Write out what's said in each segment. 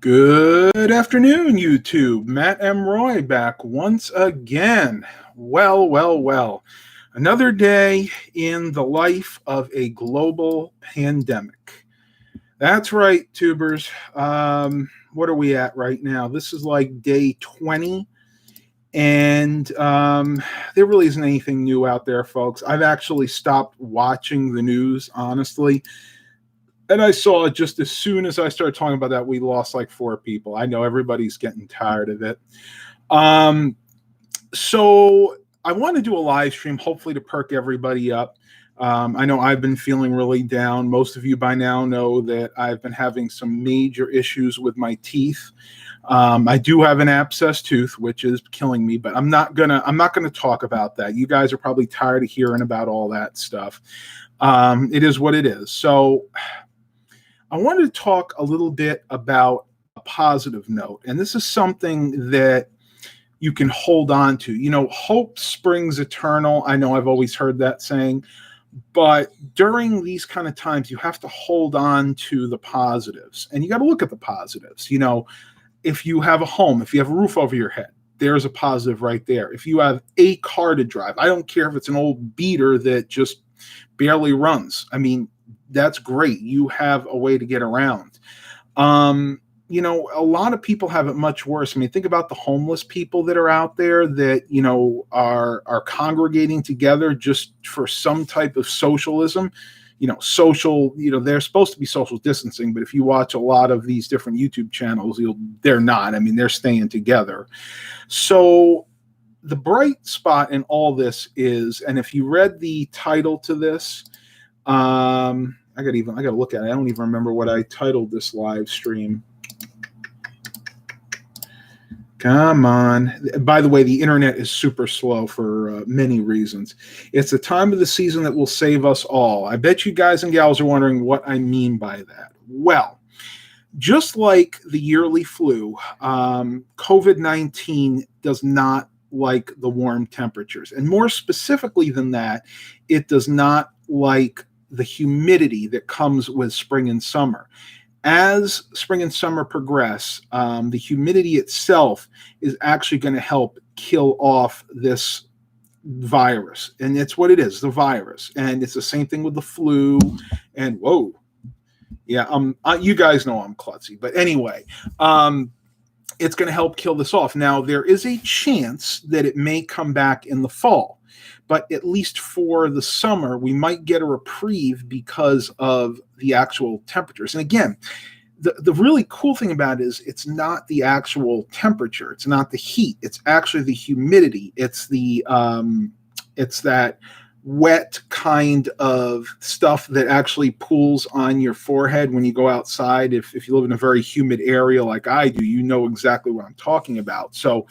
Good afternoon, YouTube. Matt M. Roy back once again. Well. Another day in the life of a global pandemic. That's right, tubers. What are we at right now? This is like day 20. And there really isn't anything new out there, folks. I've actually stopped watching the news, honestly. And I saw just as soon as I started talking about that, we lost like 4 people. I know everybody's getting tired of it. So I want to do a live stream, hopefully to perk everybody up. I know I've been feeling really down. Most of you by now know that I've been having some major issues with my teeth. I do have an abscess tooth, which is killing me, but I'm not gonna talk about that. You guys are probably tired of hearing about all that stuff. It is what it is. So I wanted to talk a little bit about a positive note, and this is something that you can hold on to. You know, hope springs eternal. I know I've always heard that saying, but during these kind of times, you have to hold on to the positives, and you got to look at the positives. You know, if you have a home, if you have a roof over your head, there's a positive right there. If you have a car to drive, I don't care if it's an old beater that just barely runs. I mean, that's great. You have a way to get around. You know, a lot of people have it much worse. I mean, think about the homeless people that are out there that, you know, are congregating together just for some type of socialism. You know, they're supposed to be social distancing, but if you watch a lot of these different YouTube channels, they're not. I mean, they're staying together. So the bright spot in all this is, and if you read the title to this, I gotta look at it. I don't even remember what I titled this live stream. Come on. By the way, the internet is super slow for many reasons. It's the time of the season that will save us all. I bet you guys and gals are wondering what I mean by that. Well, just like the yearly flu, COVID-19 does not like the warm temperatures. And more specifically than that, it does not like the humidity that comes with spring and summer. As spring and summer progress, the humidity itself is actually going to help kill off this virus. And it's what it is, the virus. And it's the same thing with the flu. And whoa, yeah, you guys know I'm klutzy. But anyway, it's going to help kill this off. Now, there is a chance that it may come back in the fall. But at least for the summer, we might get a reprieve because of the actual temperatures. And again, the really cool thing about it is it's not the actual temperature. It's not the heat. It's actually the humidity. It's that wet kind of stuff that actually pools on your forehead when you go outside. If you live in a very humid area like I do, you know exactly what I'm talking about. So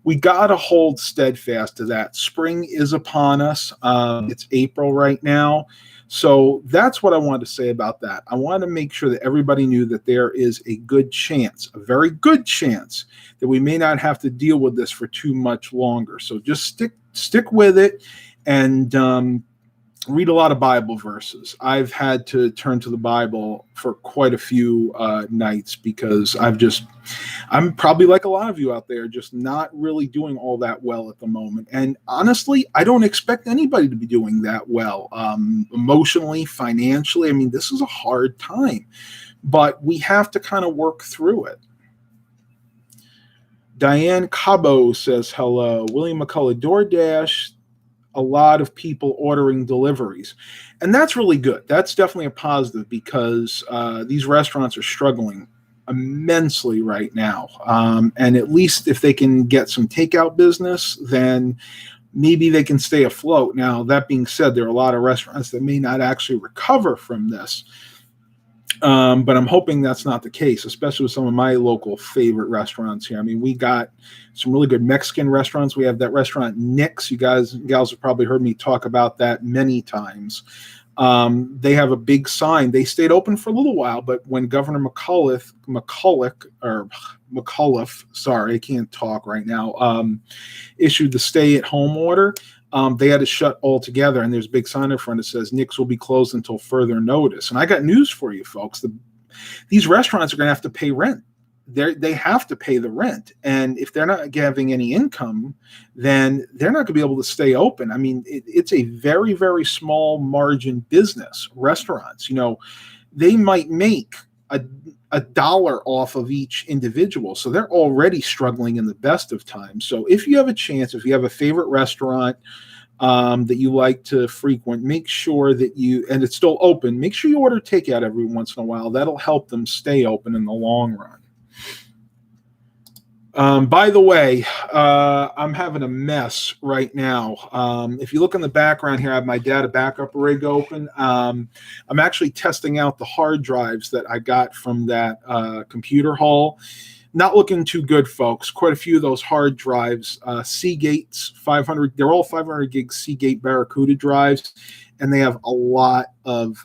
we got to hold steadfast to that. Spring is upon us. It's April right now. So that's what I wanted to say about that. I wanted to make sure that everybody knew that there is a good chance, a very good chance, that we may not have to deal with this for too much longer. So just stick with it and read a lot of Bible verses. I've had to turn to the Bible for quite a few nights because I'm probably like a lot of you out there, just not really doing all that well at the moment. And honestly, I don't expect anybody to be doing that well, emotionally, financially. I mean, this is a hard time, but we have to kind of work through it. Diane Cabo says hello. William McCullough, DoorDash, a lot of people ordering deliveries. And that's really good. That's definitely a positive because these restaurants are struggling immensely right now. And at least if they can get some takeout business, then maybe they can stay afloat. Now, that being said, there are a lot of restaurants that may not actually recover from this. But I'm hoping that's not the case, especially with some of my local favorite restaurants here. I mean, we got some really good Mexican restaurants. We have that restaurant Nick's. You guys and gals have probably heard me talk about that many times. They have a big sign. They stayed open for a little while, but when Governor McAuliffe, sorry, I can't talk right now, issued the stay-at-home order, they had to shut altogether, and there's a big sign in front that says Nick's will be closed until further notice. And I got news for you, folks. These restaurants are going to have to pay rent. they have to pay the rent. And if they're not having any income, then they're not going to be able to stay open. I mean, it's a very, very small margin business, restaurants. They might make a dollar off of each individual. So they're already struggling in the best of times. So if you have a chance, if you have a favorite restaurant that you like to frequent, make sure that and it's still open, make sure you order takeout every once in a while. That'll help them stay open in the long run. By the way, I'm having a mess right now. If you look in the background here, I have my data backup rig open. I'm actually testing out the hard drives that I got from that computer haul. Not looking too good, folks. Quite a few of those hard drives, Seagate's 500, they're all 500 gig Seagate Barracuda drives, and they have a lot of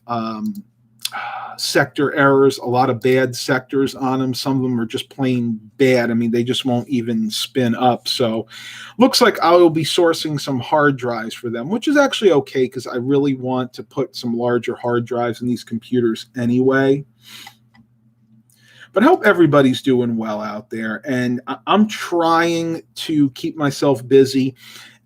sector errors, a lot of bad sectors on them. Some of them are just plain bad. I mean, they just won't even spin up. So looks like I will be sourcing some hard drives for them, which is actually okay because I really want to put some larger hard drives in these computers anyway. But I hope everybody's doing well out there. And I'm trying to keep myself busy.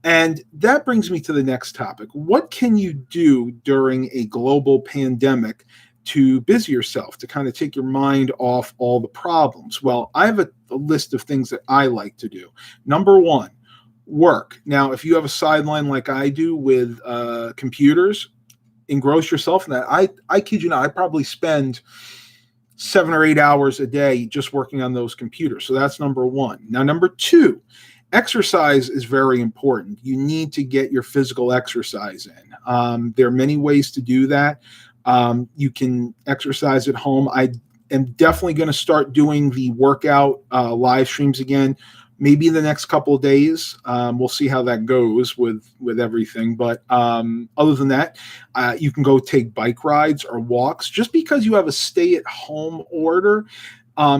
And that brings me to the next topic. What can you do during a global pandemic to busy yourself, to kind of take your mind off all the problems? Well, I have a list of things that I like to do. Number one, work. Now, if you have a sideline like I do with computers, engross yourself in that. I kid you not, I probably spend 7 or 8 hours a day just working on those computers. So that's number one. Now, number two, exercise is very important. You need to get your physical exercise in. There are many ways to do that. You can exercise at home. I am definitely going to start doing the workout live streams again, maybe in the next couple of days. We'll see how that goes with everything. But other than that, you can go take bike rides or walks. Just because you have a stay-at-home order,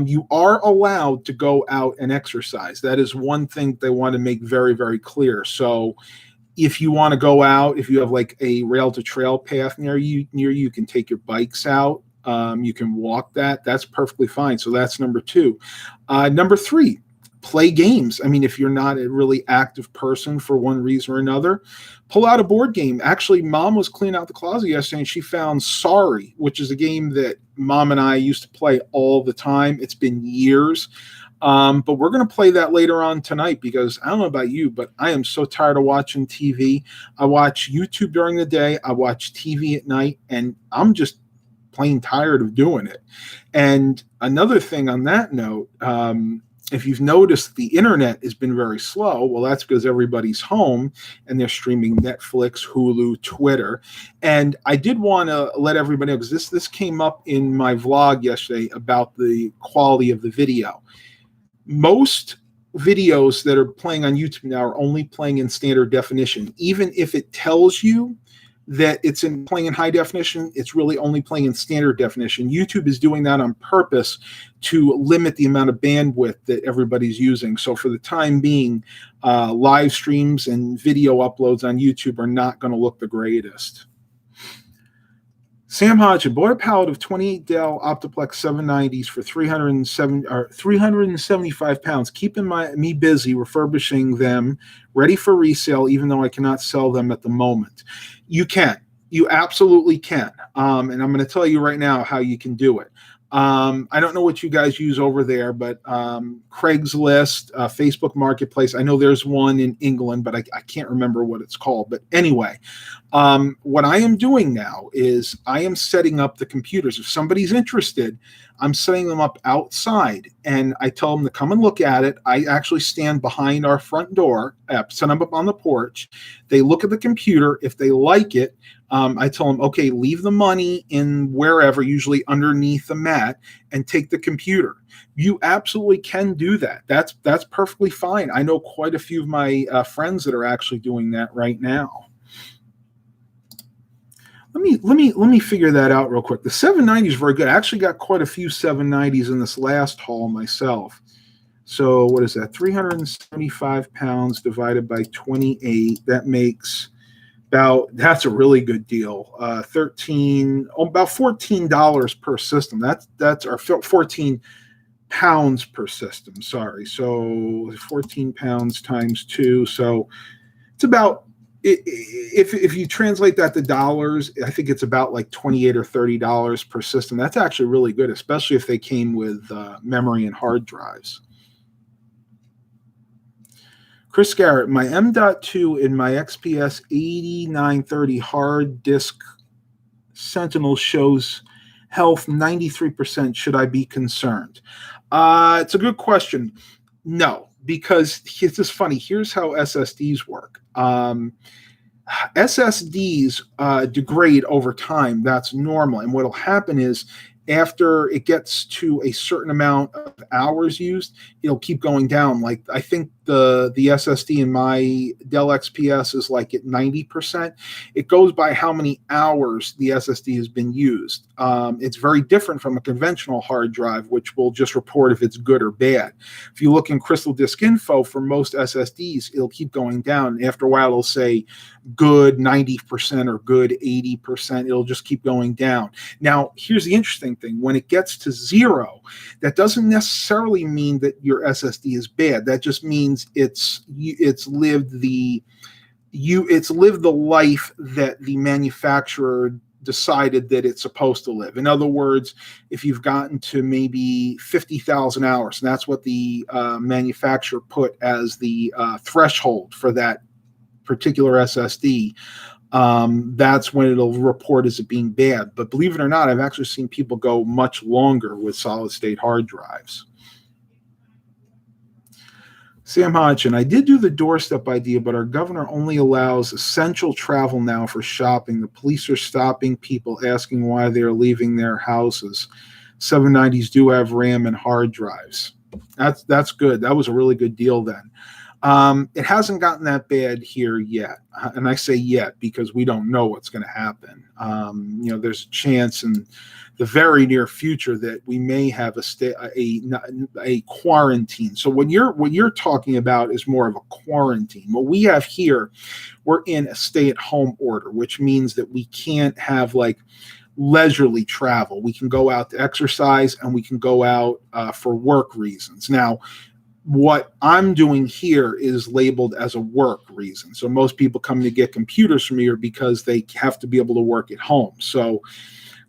you are allowed to go out and exercise. That is one thing they want to make very, very clear. So if you want to go out, if you have like a rail to trail path near you, you can take your bikes out. You can walk that. That's perfectly fine. So that's number two. Number three, play games. I mean, if you're not a really active person for one reason or another, pull out a board game. Actually, Mom was cleaning out the closet yesterday and she found Sorry, which is a game that Mom and I used to play all the time. It's been years. But we're going to play that later on tonight because I don't know about you, but I am so tired of watching TV. I watch YouTube during the day. I watch TV at night, and I'm just plain tired of doing it. And another thing on that note, if you've noticed, the internet has been very slow. Well, that's because everybody's home and they're streaming Netflix, Hulu, Twitter. And I did want to let everybody know, because this came up in my vlog yesterday about the quality of the video. Most videos that are playing on YouTube now are only playing in standard definition. Even if it tells you that it's playing in high definition, it's really only playing in standard definition. YouTube is doing that on purpose to limit the amount of bandwidth that everybody's using. So for the time being, live streams and video uploads on YouTube are not going to look the greatest. Sam Hodgson bought a pallet of 28 Dell Optiplex 790s for 375 pounds, keeping me busy refurbishing them, ready for resale, even though I cannot sell them at the moment. You can. You absolutely can. And I'm going to tell you right now how you can do it. I don't know what you guys use over there, but Craigslist, Facebook Marketplace. I know there's one in England, but I can't remember what it's called. But anyway, what I am doing now is I am setting up the computers. If somebody's interested, I'm setting them up outside, and I tell them to come and look at it. I actually stand behind our front door, set them up on the porch. They look at the computer. If they like it, I tell them, okay, leave the money in wherever, usually underneath the mat, and take the computer. You absolutely can do that. That's perfectly fine. I know quite a few of my friends that are actually doing that right now. Let me figure that out real quick. The 790 is very good. I actually got quite a few 790s in this last haul myself. So what is that? 375 pounds divided by 28. That makes that's a really good deal. About $14 per system. That's our 14 pounds per system. Sorry. So 14 pounds times 2. So it's about, if you translate that to dollars, I think it's about like $28 or $30 per system. That's actually really good, especially if they came with memory and hard drives. Chris Garrett, my M.2 in my XPS 8930 hard disk Sentinel shows health 93%. Should I be concerned? It's a good question. No, because it's just funny. Here's how SSDs work. SSDs degrade over time. That's normal. And what will happen is after it gets to a certain amount of hours used, it'll keep going down. Like I think the SSD in my Dell XPS is like at 90%. It goes by how many hours the SSD has been used. It's very different from a conventional hard drive, which will just report if it's good or bad. If you look in Crystal Disk Info for most SSDs, it'll keep going down. After a while, it'll say good 90% or good 80%. It'll just keep going down. Now, here's the interesting thing. When it gets to 0, that doesn't necessarily mean that your SSD is bad. That just means it's lived the life that the manufacturer decided that it's supposed to live. In other words, if you've gotten to maybe 50,000 hours, and that's what the manufacturer put as the threshold for that particular SSD, that's when it'll report as it being bad. But believe it or not, I've actually seen people go much longer with solid state hard drives. Sam Hodgson, I did do the doorstep idea, but our governor only allows essential travel now for shopping. The police are stopping people, asking why they are leaving their houses. 790s do have RAM and hard drives. That's good. That was a really good deal then. It hasn't gotten that bad here yet. And I say yet because we don't know what's going to happen. There's a chance in the very near future that we may have a quarantine. So what you're talking about is more of a quarantine. What we have here, we're in a stay-at-home order, which means that we can't have like leisurely travel. We can go out to exercise and we can go out for work reasons. Now, what I'm doing here is labeled as a work reason. So most people come to get computers from here because they have to be able to work at home. So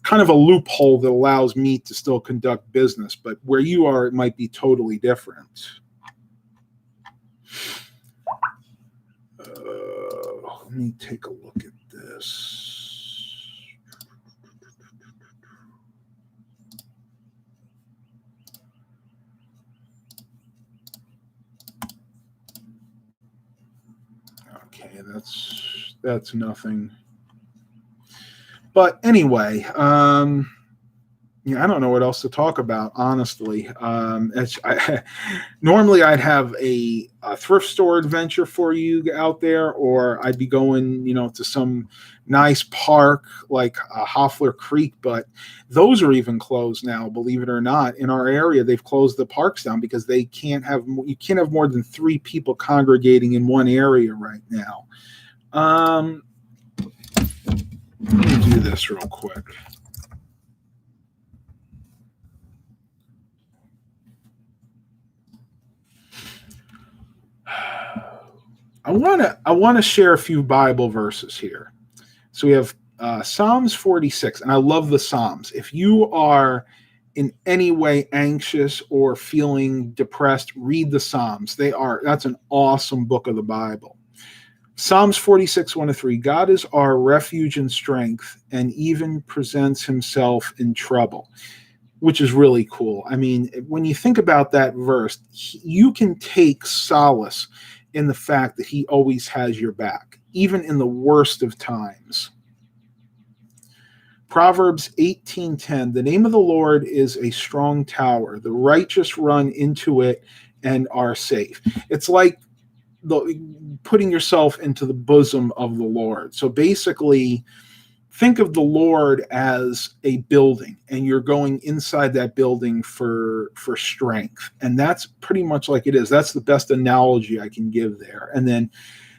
kind of a loophole that allows me to still conduct business, but where you are, it might be totally different. Let me take a look at this. Okay, that's nothing. But anyway, I don't know what else to talk about, honestly. Normally I'd have a thrift store adventure for you out there, or I'd be going, to some nice park like Hoffler Creek, but those are even closed now, believe it or not. In our area, they've closed the parks down because you can't have more than 3 people congregating in one area right now. Let me do this real quick. I want to share a few Bible verses here. So we have Psalms 46, and I love the Psalms. If you are in any way anxious or feeling depressed, read the Psalms. That's an awesome book of the Bible. Psalms 46, 1-3. God is our refuge and strength, and even presents himself in trouble, which is really cool. I mean, when you think about that verse, you can take solace in the fact that he always has your back, even in the worst of times. Proverbs 18:10. The name of the Lord is a strong tower. The righteous run into it and are safe. It's like putting yourself into the bosom of the Lord. So basically, think of the Lord as a building, and you're going inside that building for strength. And that's pretty much like it is. That's the best analogy I can give there. And then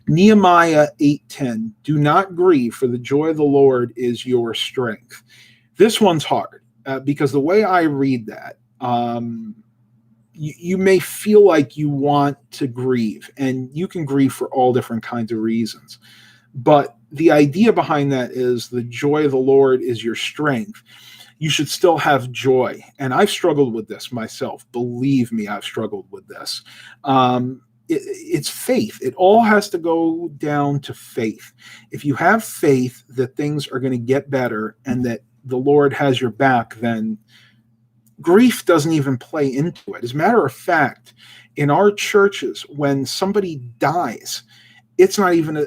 Nehemiah 8:10. Do not grieve, for the joy of the Lord is your strength. This one's hard because the way I read that, you may feel like you want to grieve, and you can grieve for all different kinds of reasons. But the idea behind that is the joy of the Lord is your strength. You should still have joy. And I've struggled with this myself. Believe me, I've struggled with this. It's faith. It all has to go down to faith. If you have faith that things are going to get better and that the Lord has your back, then grief doesn't even play into it. As a matter of fact, in our churches, when somebody dies, it's not even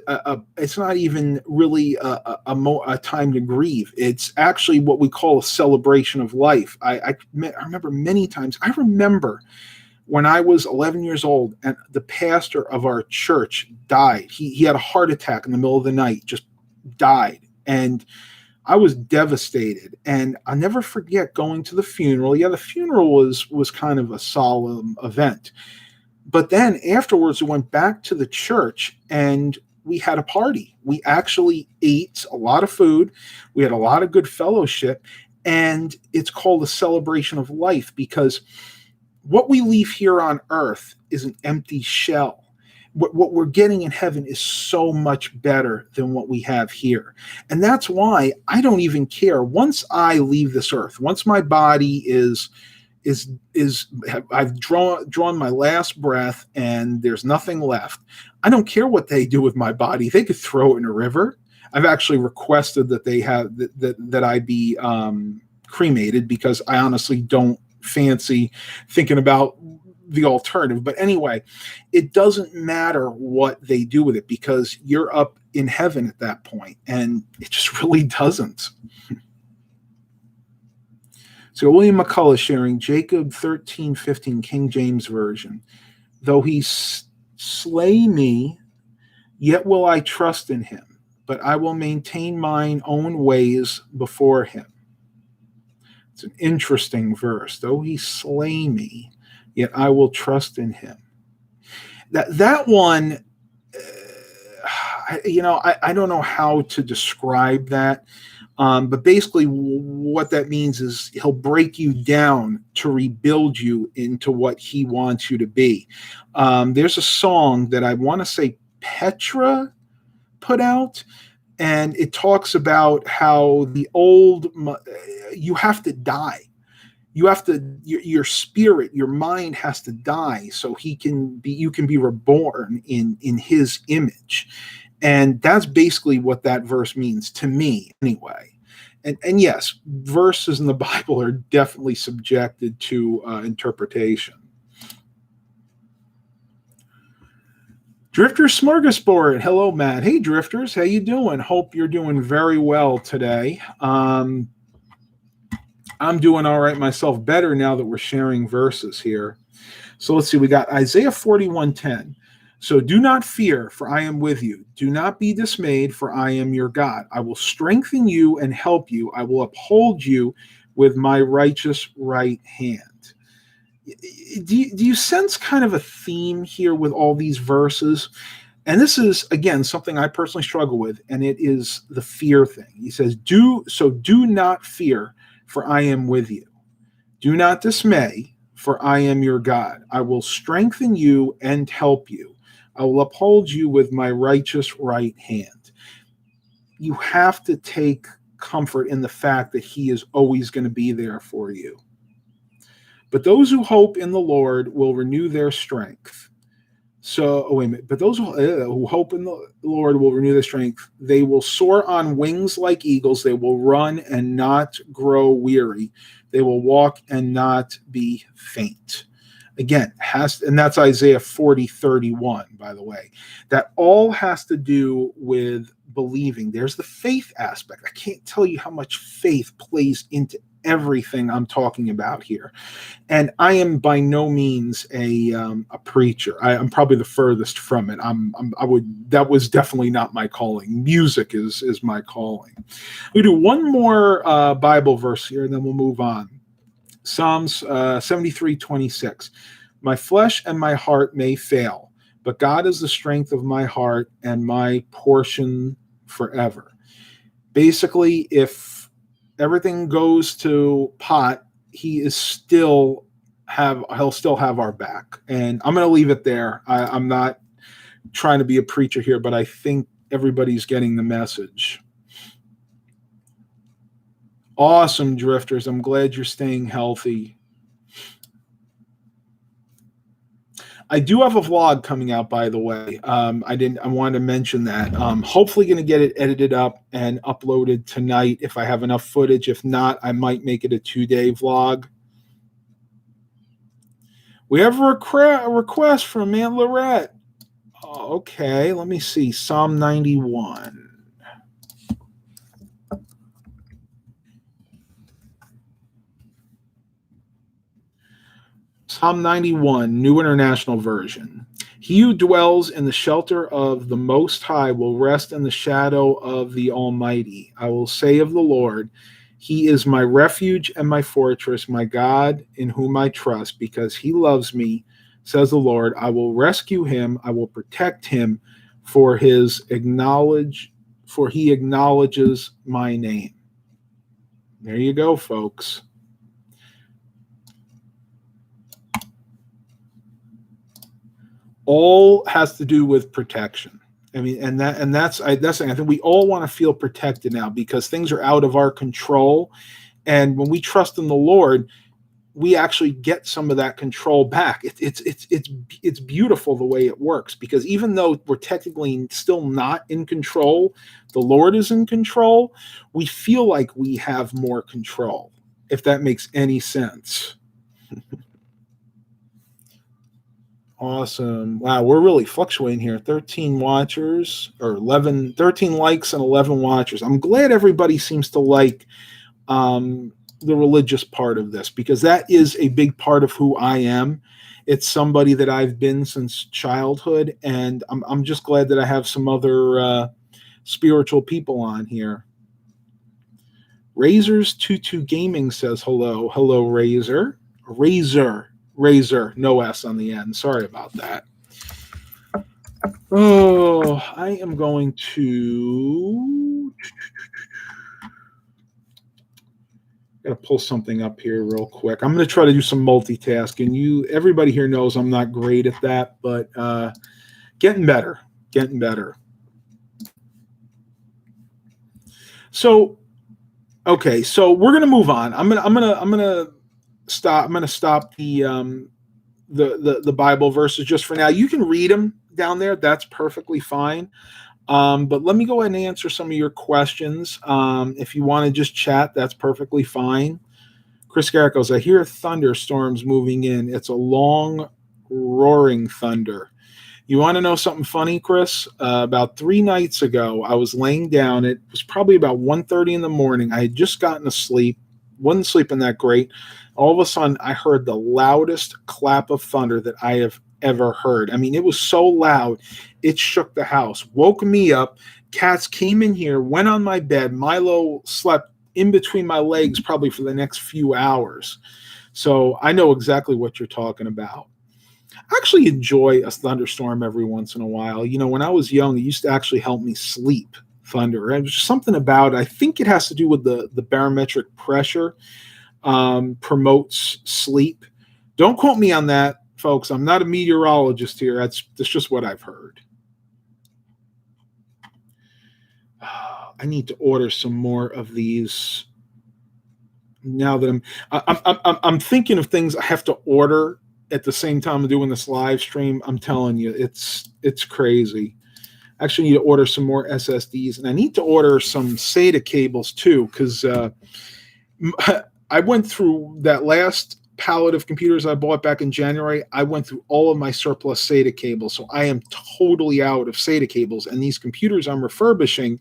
it's not even really a time to grieve. It's actually what we call a celebration of life. I remember many times. I remember when I was 11 years old and the pastor of our church died. He had a heart attack in the middle of the night, just died. And I was devastated. And I'll never forget going to the funeral. Yeah, the funeral was kind of a solemn event. But then afterwards, we went back to the church and we had a party. We actually ate a lot of food. We had a lot of good fellowship. And it's called a celebration of life, because what we leave here on earth is an empty shell. What we're getting in heaven is so much better than what we have here. And that's why I don't even care. Once I leave this earth, once my body is I've drawn my last breath and there's nothing left, I don't care what they do with my body. They could throw it in a river. I've actually requested that they have that I be cremated, because I honestly don't fancy thinking about the alternative. But anyway, it doesn't matter what they do with it, because you're up in heaven at that point, and it just really doesn't. So William McCullough sharing Jacob 13:15, King James Version. Though he slay me, yet will I trust in him, but I will maintain mine own ways before him. It's an interesting verse. Though he slay me, yet I will trust in him. That one, I don't know how to describe that. But basically what that means is he'll break you down to rebuild you into what he wants you to be. There's a song that I want to say Petra put out, and it talks about how you have to die. Your spirit, your mind has to die so you can be reborn in his image. And that's basically what that verse means to me anyway. And yes, verses in the Bible are definitely subjected to interpretation. Drifter Smorgasbord. Hello, Matt. Hey, Drifters. How you doing? Hope you're doing very well today. I'm doing all right myself, better now that we're sharing verses here. So let's see. We got Isaiah 41:10. So do not fear, for I am with you. Do not be dismayed, for I am your God. I will strengthen you and help you. I will uphold you with my righteous right hand. Do you sense kind of a theme here with all these verses? And this is, again, something I personally struggle with, and it is the fear thing. He says, do not fear, for I am with you. Do not dismay, for I am your God. I will strengthen you and help you. I will uphold you with my righteous right hand. You have to take comfort in the fact that he is always going to be there for you. But those who hope in the Lord will renew their strength. But those who hope in the Lord will renew their strength. They will soar on wings like eagles. They will run and not grow weary. They will walk and not be faint. Again, and that's Isaiah 40:31, by the way. That all has to do with believing. There's the faith aspect. I can't tell you how much faith plays into everything I'm talking about here. And I am by no means a preacher. I'm probably the furthest from it. That was definitely not my calling. Music is my calling. We do one more Bible verse here, and then we'll move on. Psalms 73:26. My flesh and my heart may fail, but God is the strength of my heart and my portion forever. Basically, if everything goes to pot, he is still he'll still have our back. And I'm going to leave it there. I'm not trying to be a preacher here, but I think everybody's getting the message. Awesome, Drifters. I'm glad you're staying healthy. I do have a vlog coming out, by the way. I wanted to mention that. Hopefully going to get it edited up and uploaded tonight if I have enough footage. If not, I might make it a 2-day vlog. We have a request from Aunt Lorette. Oh, okay, let me see. Psalm 91. Psalm 91, New International Version. He who dwells in the shelter of the Most High will rest in the shadow of the Almighty. I will say of the Lord, He is my refuge and my fortress, my God in whom I trust, because He loves me, says the Lord. I will rescue him, I will protect him, for He acknowledges my name. There you go, folks. All has to do with protection. I mean, that's the thing. I think we all want to feel protected now because things are out of our control. And when we trust in the Lord, we actually get some of that control back. It's beautiful the way it works, because even though we're technically still not in control, the Lord is in control. We feel like we have more control, if that makes any sense. Awesome. Wow, we're really fluctuating here. 13 watchers, or 13 likes and 11 watchers. I'm glad everybody seems to like the religious part of this, because that is a big part of who I am. It's somebody that I've been since childhood, and I'm just glad that I have some other spiritual people on here. Razors22 Gaming says hello. Hello, Razor. Razor, no S on the end. Sorry about that. Oh, I am going to gotta pull something up here real quick. I'm going to try to do some multitasking. Everybody here knows I'm not great at that, but getting better. So, okay, so we're going to move on. I'm going to stop the Bible verses just for now. You can read them down there. That's perfectly fine. But let me go ahead and answer some of your questions. If you want to just chat, that's perfectly fine. Chris Garrett goes, I hear thunderstorms moving in. It's a long, roaring thunder. You want to know something funny, Chris? About 3 nights ago, I was laying down. It was probably about 1:30 in the morning. I had just gotten to sleep. Wasn't sleeping that great. All of a sudden, I heard the loudest clap of thunder that I have ever heard. I mean, it was so loud, it shook the house, woke me up. Cats came in here, went on my bed. Milo slept in between my legs probably for the next few hours. So I know exactly what you're talking about. I actually enjoy a thunderstorm every once in a while. You know, when I was young, it used to actually help me sleep, thunder. It was just something about it. I think it has to do with the barometric pressure promotes sleep. Don't quote me on that, folks. I'm not a meteorologist here. That's just what I've heard. I need to order some more of these. Now that I'm thinking of things I have to order at the same time I'm doing this live stream. I'm telling you, it's crazy. I actually need to order some more SSDs, and I need to order some SATA cables too, because I went through that last pallet of computers I bought back in January. I went through all of my surplus SATA cables, so I am totally out of SATA cables. And these computers I'm refurbishing,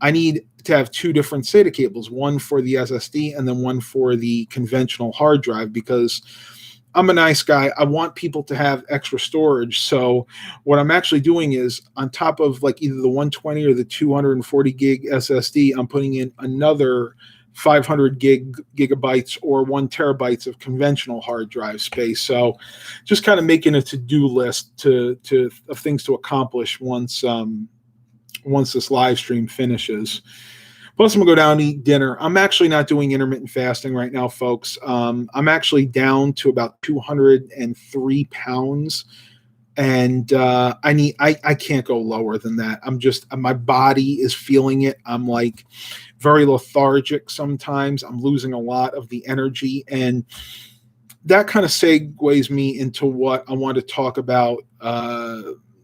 I need to have 2 different SATA cables, one for the SSD and then one for the conventional hard drive, because I'm a nice guy. I want people to have extra storage. So what I'm actually doing is, on top of like either the 120 or the 240 gig SSD, I'm putting in another 500 gigabytes or 1 terabytes of conventional hard drive space. So just kind of making a to-do list of things to accomplish once this live stream finishes. Plus, I'm gonna go down and eat dinner. I'm actually not doing intermittent fasting right now, folks. I'm actually down to about 203 pounds, and I can't go lower than that. I'm just, my body is feeling it. I'm like very lethargic sometimes. I'm losing a lot of the energy, and that kind of segues me into what I want to talk about.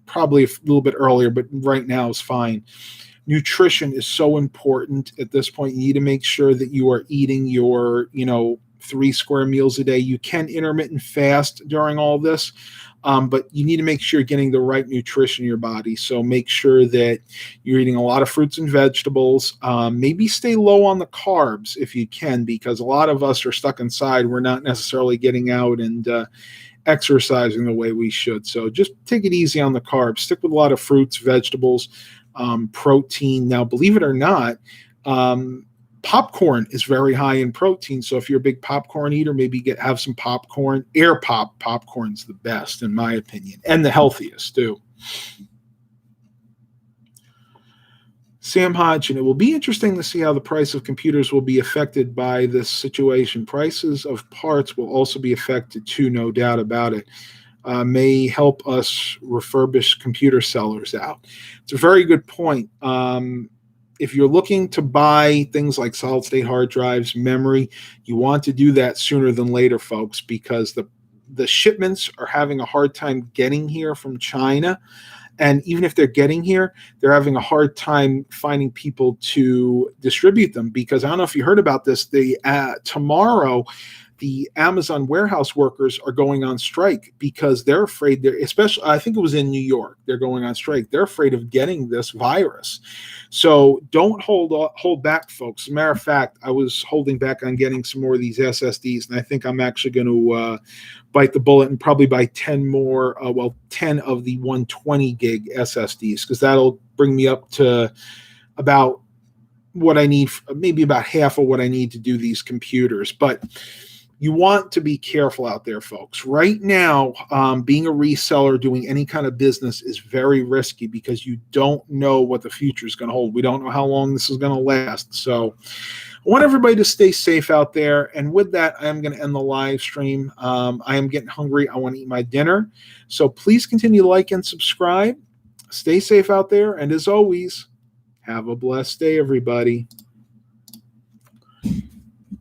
Probably a little bit earlier, but right now is fine. Nutrition is so important at this point. You need to make sure that you are eating your, 3 square meals a day. You can intermittent fast during all this, but you need to make sure you're getting the right nutrition in your body. So make sure that you're eating a lot of fruits and vegetables. Maybe stay low on the carbs if you can, because a lot of us are stuck inside. We're not necessarily getting out and exercising the way we should. So just take it easy on the carbs. Stick with a lot of fruits, vegetables, protein. Now, believe it or not, popcorn is very high in protein. So if you're a big popcorn eater, maybe have some popcorn. Air popcorn's the best, in my opinion, and the healthiest too. Sam Hodgson, it will be interesting to see how the price of computers will be affected by this situation. Prices of parts will also be affected too, no doubt about it. May help us refurbish computer sellers out. It's a very good point. If you're looking to buy things like solid state hard drives, memory, you want to do that sooner than later, folks, because the shipments are having a hard time getting here from China. And even if they're getting here, they're having a hard time finding people to distribute them, because I don't know if you heard about this. Tomorrow, the Amazon warehouse workers are going on strike because they're afraid. Especially, I think it was in New York, they're going on strike. They're afraid of getting this virus. So don't hold back, folks. As a matter of fact, I was holding back on getting some more of these SSDs, and I think I'm actually going to bite the bullet and probably buy 10 more, 10 of the 120 gig SSDs, because that'll bring me up to about what I need, maybe about half of what I need to do these computers. But you want to be careful out there, folks. Right now, being a reseller, doing any kind of business is very risky, because you don't know what the future is going to hold. We don't know how long this is going to last. So I want everybody to stay safe out there. And with that, I am going to end the live stream. I am getting hungry. I want to eat my dinner. So please continue to like and subscribe. Stay safe out there. And as always, have a blessed day, everybody.